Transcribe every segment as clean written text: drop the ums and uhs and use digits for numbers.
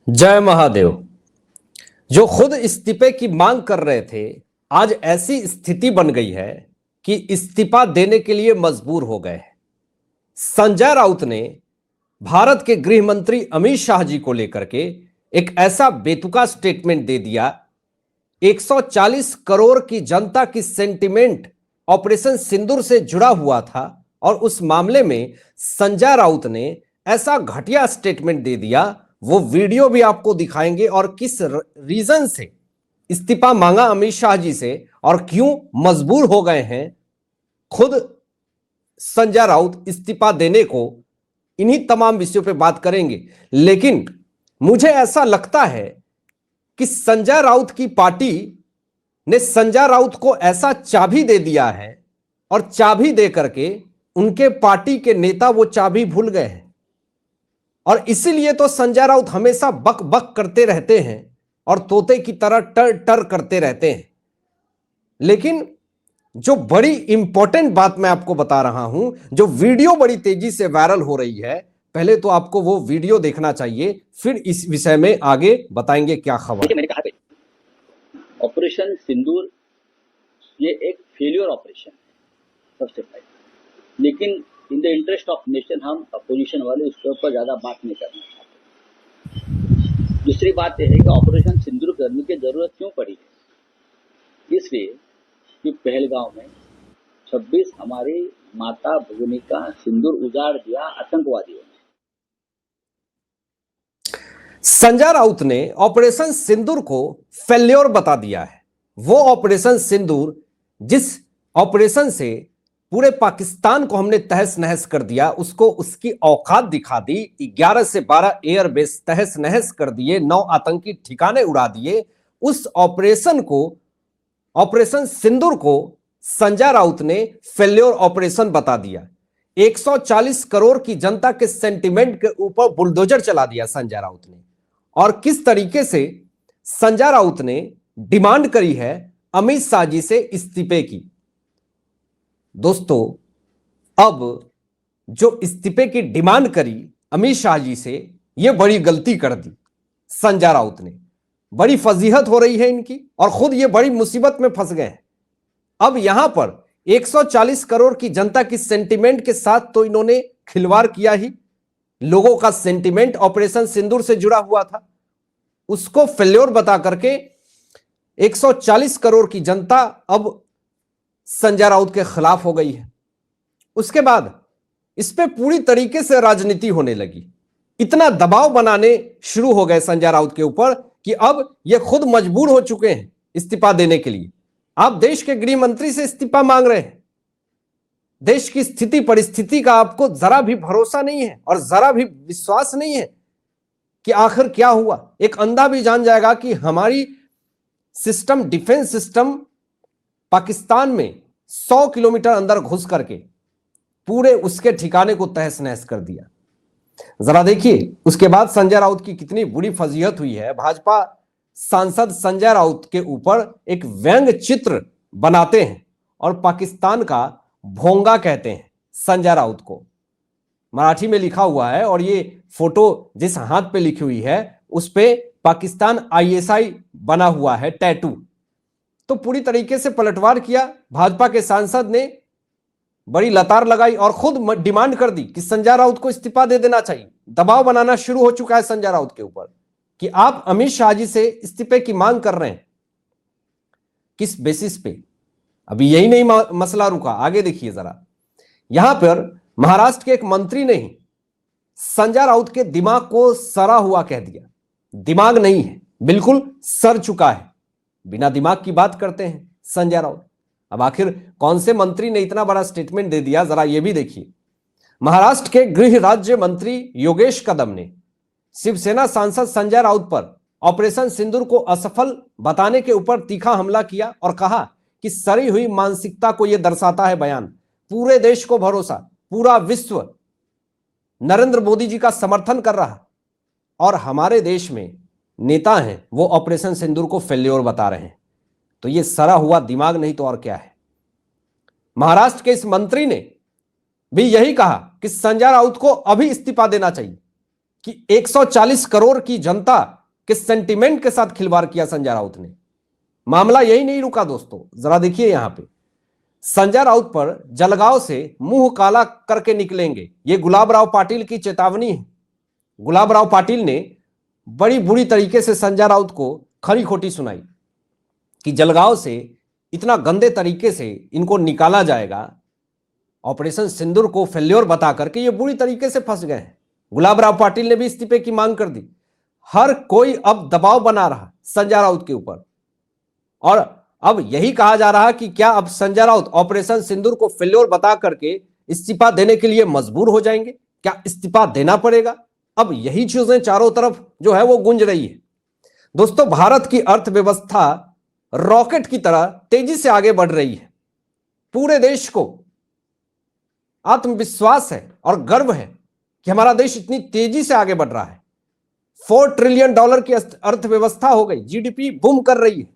जय महादेव। जो खुद इस्तीफे की मांग कर रहे थे, आज ऐसी स्थिति बन गई है कि इस्तीफा देने के लिए मजबूर हो गए हैं। संजय राउत ने भारत के गृह मंत्री अमित शाह जी को लेकर के एक ऐसा बेतुका स्टेटमेंट दे दिया। 140 करोड़ की जनता की सेंटिमेंट ऑपरेशन सिंदूर से जुड़ा हुआ था और उस मामले में संजय राउत ने ऐसा घटिया स्टेटमेंट दे दिया। वो वीडियो भी आपको दिखाएंगे और किस रीजन से इस्तीफा मांगा अमित शाह जी से और क्यों मजबूर हो गए हैं खुद संजय राउत इस्तीफा देने को। इन्हीं तमाम विषयों पे बात करेंगे। लेकिन मुझे ऐसा लगता है कि संजय राउत की पार्टी ने संजय राउत को ऐसा चाबी दे दिया है और चाबी दे करके उनके पार्टी के नेता वो चाबी भूल गए हैं और इसीलिए तो संजय राउत हमेशा बक बक करते रहते हैं और तोते की तरह टर टर करते रहते हैं। लेकिन जो बड़ी इंपॉर्टेंट बात मैं आपको बता रहा हूं, जो वीडियो बड़ी तेजी से वायरल हो रही है, पहले तो आपको वो वीडियो देखना चाहिए, फिर इस विषय में आगे बताएंगे क्या खबर। मैंने कहा ऑपरेशन सिंदूर ये एक फेलियर ऑपरेशन है सबसे पहले, लेकिन in the interest of nation हम अपोजिशन वाले उसके ऊपर ज्यादा बात नहीं करना चाहते। दूसरी बात यह है कि ऑपरेशन सिंदूर करने की जरूरत क्यों पड़ी है, इसलिए कि पहलगांव में 26 हमारी माता भगिनी का सिंदूर उजाड़ दिया आतंकवादियों ने। संजय राउत ने ऑपरेशन सिंदूर को फेल्योर बता दिया है। वो ऑपरेशन सिंदूर जिस ऑपरेशन से पूरे पाकिस्तान को हमने तहस नहस कर दिया, उसको उसकी औकात दिखा दी। 11 से 12 एयरबेस तहस नहस कर दिए, 9 आतंकी ठिकाने उड़ा दिए। उस ऑपरेशन को, ऑपरेशन सिंदूर को संजय राउत ने फेल्योर ऑपरेशन बता दिया। 140 करोड़ की जनता के सेंटिमेंट के ऊपर बुलडोजर चला दिया संजय राउत ने। और किस तरीके से संजय राउत ने डिमांड करी है अमित शाह जी से इस्तीफे की। दोस्तों, अब जो इस्तीफे की डिमांड करी अमित शाह जी से, यह बड़ी गलती कर दी संजय राउत ने। बड़ी फजीहत हो रही है इनकी और खुद ये बड़ी मुसीबत में फंस गए हैं। अब यहां पर 140 करोड़ की जनता की सेंटिमेंट के साथ तो इन्होंने खिलवाड़ किया ही। लोगों का सेंटिमेंट ऑपरेशन सिंदूर से जुड़ा हुआ था, उसको फेल्योर बता करके 140 करोड़ की जनता अब संजय राउत के खिलाफ हो गई है। उसके बाद इस पे पूरी तरीके से राजनीति होने लगी। इतना दबाव बनाने शुरू हो गए संजय राउत के ऊपर कि अब ये खुद मजबूर हो चुके हैं इस्तीफा देने के लिए। आप देश के गृह मंत्री से इस्तीफा मांग रहे हैं। देश की स्थिति परिस्थिति का आपको जरा भी भरोसा नहीं है और जरा भी विश्वास नहीं है कि आखिर क्या हुआ। एक अंधा भी जान जाएगा कि हमारी सिस्टम, डिफेंस सिस्टम पाकिस्तान में 100 किलोमीटर अंदर घुस करके पूरे उसके ठिकाने को तहस नहस कर दिया। जरा देखिए उसके बाद संजय राउत की कितनी बुरी फजीहत हुई है। भाजपा सांसद संजय राउत के ऊपर एक व्यंग्य चित्र बनाते हैं और पाकिस्तान का भोंगा कहते हैं संजय राउत को। मराठी में लिखा हुआ है और ये फोटो जिस हाथ पे लिखी हुई है उस पे पाकिस्तान ISI बना हुआ है, टैटू। तो पूरी तरीके से पलटवार किया। भाजपा के सांसद ने बड़ी लतार लगाई और खुद डिमांड कर दी कि संजय राउत को इस्तीफा दे देना चाहिए। दबाव बनाना शुरू हो चुका है संजय राउत के ऊपर कि आप अमित शाह जी से इस्तीफे की मांग कर रहे हैं। किस बेसिस पे? अभी यही नहीं मसला रुका, आगे देखिए जरा। यहां पर महाराष्ट्र के एक मंत्री ने ही संजय राउत के दिमाग को सड़ा हुआ कह दिया। दिमाग नहीं है, बिल्कुल सड़ चुका है। बिना दिमाग की बात करते हैं संजय राउत। अब आखिर कौन से मंत्री ने इतना बड़ा स्टेटमेंट दे दिया, जरा ये भी देखिए। महाराष्ट्र के गृह राज्य मंत्री योगेश कदम ने शिवसेना सांसद संजय राउत पर ऑपरेशन सिंदूर को असफल बताने के ऊपर तीखा हमला किया और कहा कि सड़ी हुई मानसिकता को यह दर्शाता है बयान। पूरे देश को भरोसा, पूरा विश्व नरेंद्र मोदी जी का समर्थन कर रहा और हमारे देश में नेता हैं वो ऑपरेशन सिंदूर को फेल्योर बता रहे हैं। तो ये सड़ा हुआ दिमाग नहीं तो और क्या है। महाराष्ट्र के इस मंत्री ने भी यही कहा कि संजय राउत को अभी इस्तीफा देना चाहिए कि 140 करोड़ की जनता के सेंटिमेंट के साथ खिलवाड़ किया संजय राउत ने। मामला यही नहीं रुका दोस्तों, जरा देखिए यहां पे संजय राउत पर जलगांव से मुंह काला करके निकलेंगे, ये गुलाब राव पाटिल की चेतावनी है। गुलाब राव पाटिल ने बड़ी बुरी तरीके से संजय राउत को खरी खोटी सुनाई कि जलगांव से इतना गंदे तरीके से इनको निकाला जाएगा। ऑपरेशन सिंदूर को फेल्योर बता करके ये बुरी तरीके से फंस गए हैं। गुलाब राव पाटिल ने भी इस्तीफे की मांग कर दी। हर कोई अब दबाव बना रहा संजय राउत के ऊपर, और अब यही कहा जा रहा कि क्या अब संजय राउत ऑपरेशन सिंदूर को फेल्योर बता करके इस्तीफा देने के लिए मजबूर हो जाएंगे? क्या इस्तीफा देना पड़ेगा? अब यही चीजें चारों तरफ जो है वो गूंज रही है। दोस्तों, भारत की अर्थव्यवस्था रॉकेट की तरह तेजी से आगे बढ़ रही है। पूरे देश को आत्मविश्वास है और गर्व है कि हमारा देश इतनी तेजी से आगे बढ़ रहा है। $4 ट्रिलियन की अर्थव्यवस्था हो गई, जीडीपी बूम कर रही है।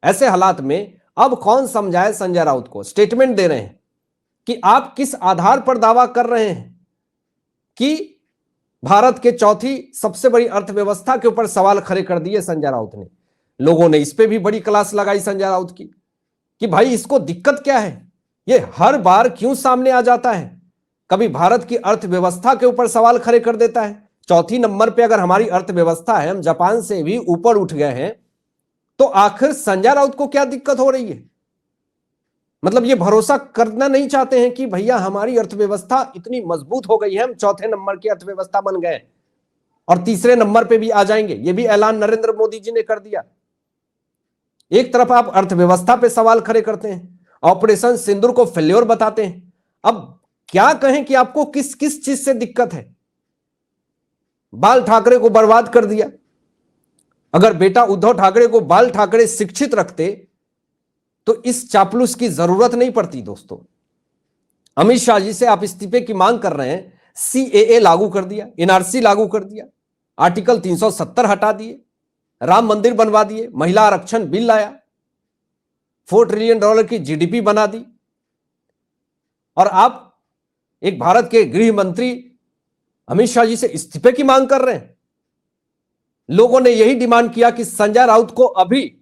ऐसे हालात में अब कौन समझाए संजय राउत को? स्टेटमेंट दे रहे हैं कि आप किस आधार पर दावा कर रहे हैं कि भारत के चौथी सबसे बड़ी अर्थव्यवस्था के ऊपर सवाल खड़े कर दिए संजय राउत ने। लोगों ने इस पे भी बड़ी क्लास लगाई संजय राउत की कि भाई इसको दिक्कत क्या है, ये हर बार क्यों सामने आ जाता है? कभी भारत की अर्थव्यवस्था के ऊपर सवाल खड़े कर देता है। चौथी नंबर पे अगर हमारी अर्थव्यवस्था है, हम जापान से भी ऊपर उठ गए हैं, तो आखिर संजय राउत को क्या दिक्कत हो रही है? मतलब ये भरोसा करना नहीं चाहते हैं कि भैया हमारी अर्थव्यवस्था इतनी मजबूत हो गई है, हम चौथे नंबर की अर्थव्यवस्था बन गए और तीसरे नंबर पे भी आ जाएंगे। ये भी ऐलान नरेंद्र मोदी जी ने कर दिया। एक तरफ आप अर्थव्यवस्था पे सवाल खड़े करते हैं, ऑपरेशन सिंदूर को फेल्योर बताते हैं। अब क्या कहें कि आपको किस किस चीज से दिक्कत है? बाल ठाकरे को बर्बाद कर दिया। अगर बेटा उद्धव ठाकरे को बाल ठाकरे शिक्षित रखते तो इस चापलूस की जरूरत नहीं पड़ती। दोस्तों, अमित शाह जी से आप इस्तीफे की मांग कर रहे हैं, सीएए लागू कर दिया, एनआरसी लागू कर दिया, आर्टिकल 370 हटा दिए, राम मंदिर बनवा दिए, महिला आरक्षण बिल लाया, $4 ट्रिलियन की जीडीपी बना दी, और आप एक भारत के गृह मंत्री अमित शाह जी से इस्तीफे की मांग कर रहे हैं। लोगों ने यही डिमांड किया कि संजय राउत को अभी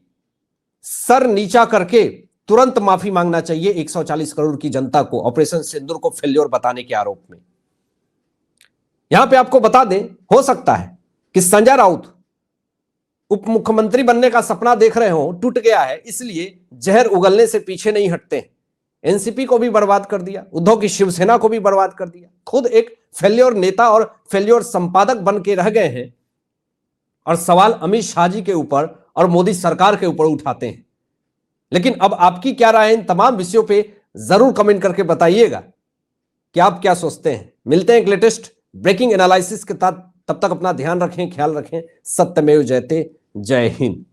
सर नीचा करके तुरंत माफी मांगना चाहिए 140 करोड़ की जनता को ऑपरेशन सिंदूर को फेल्योर बताने के आरोप में। यहां पे आपको बता दें, हो सकता है कि संजय राउत उप मुख्यमंत्री बनने का सपना देख रहे हो, टूट गया है, इसलिए जहर उगलने से पीछे नहीं हटते। एनसीपी को भी बर्बाद कर दिया, उद्धव की शिवसेना को भी बर्बाद कर दिया, खुद एक फेल्योर नेता और फेल्योर संपादक बन के रह गए हैं, और सवाल अमित शाह जी के ऊपर और मोदी सरकार के ऊपर उठाते हैं। लेकिन अब आपकी क्या राय है इन तमाम विषयों पे जरूर कमेंट करके बताइएगा कि आप क्या सोचते हैं। मिलते हैं एक लेटेस्ट ब्रेकिंग एनालिसिस के साथ, तब तक अपना ध्यान रखें, ख्याल रखें। सत्यमेव जयते। जय हिंद।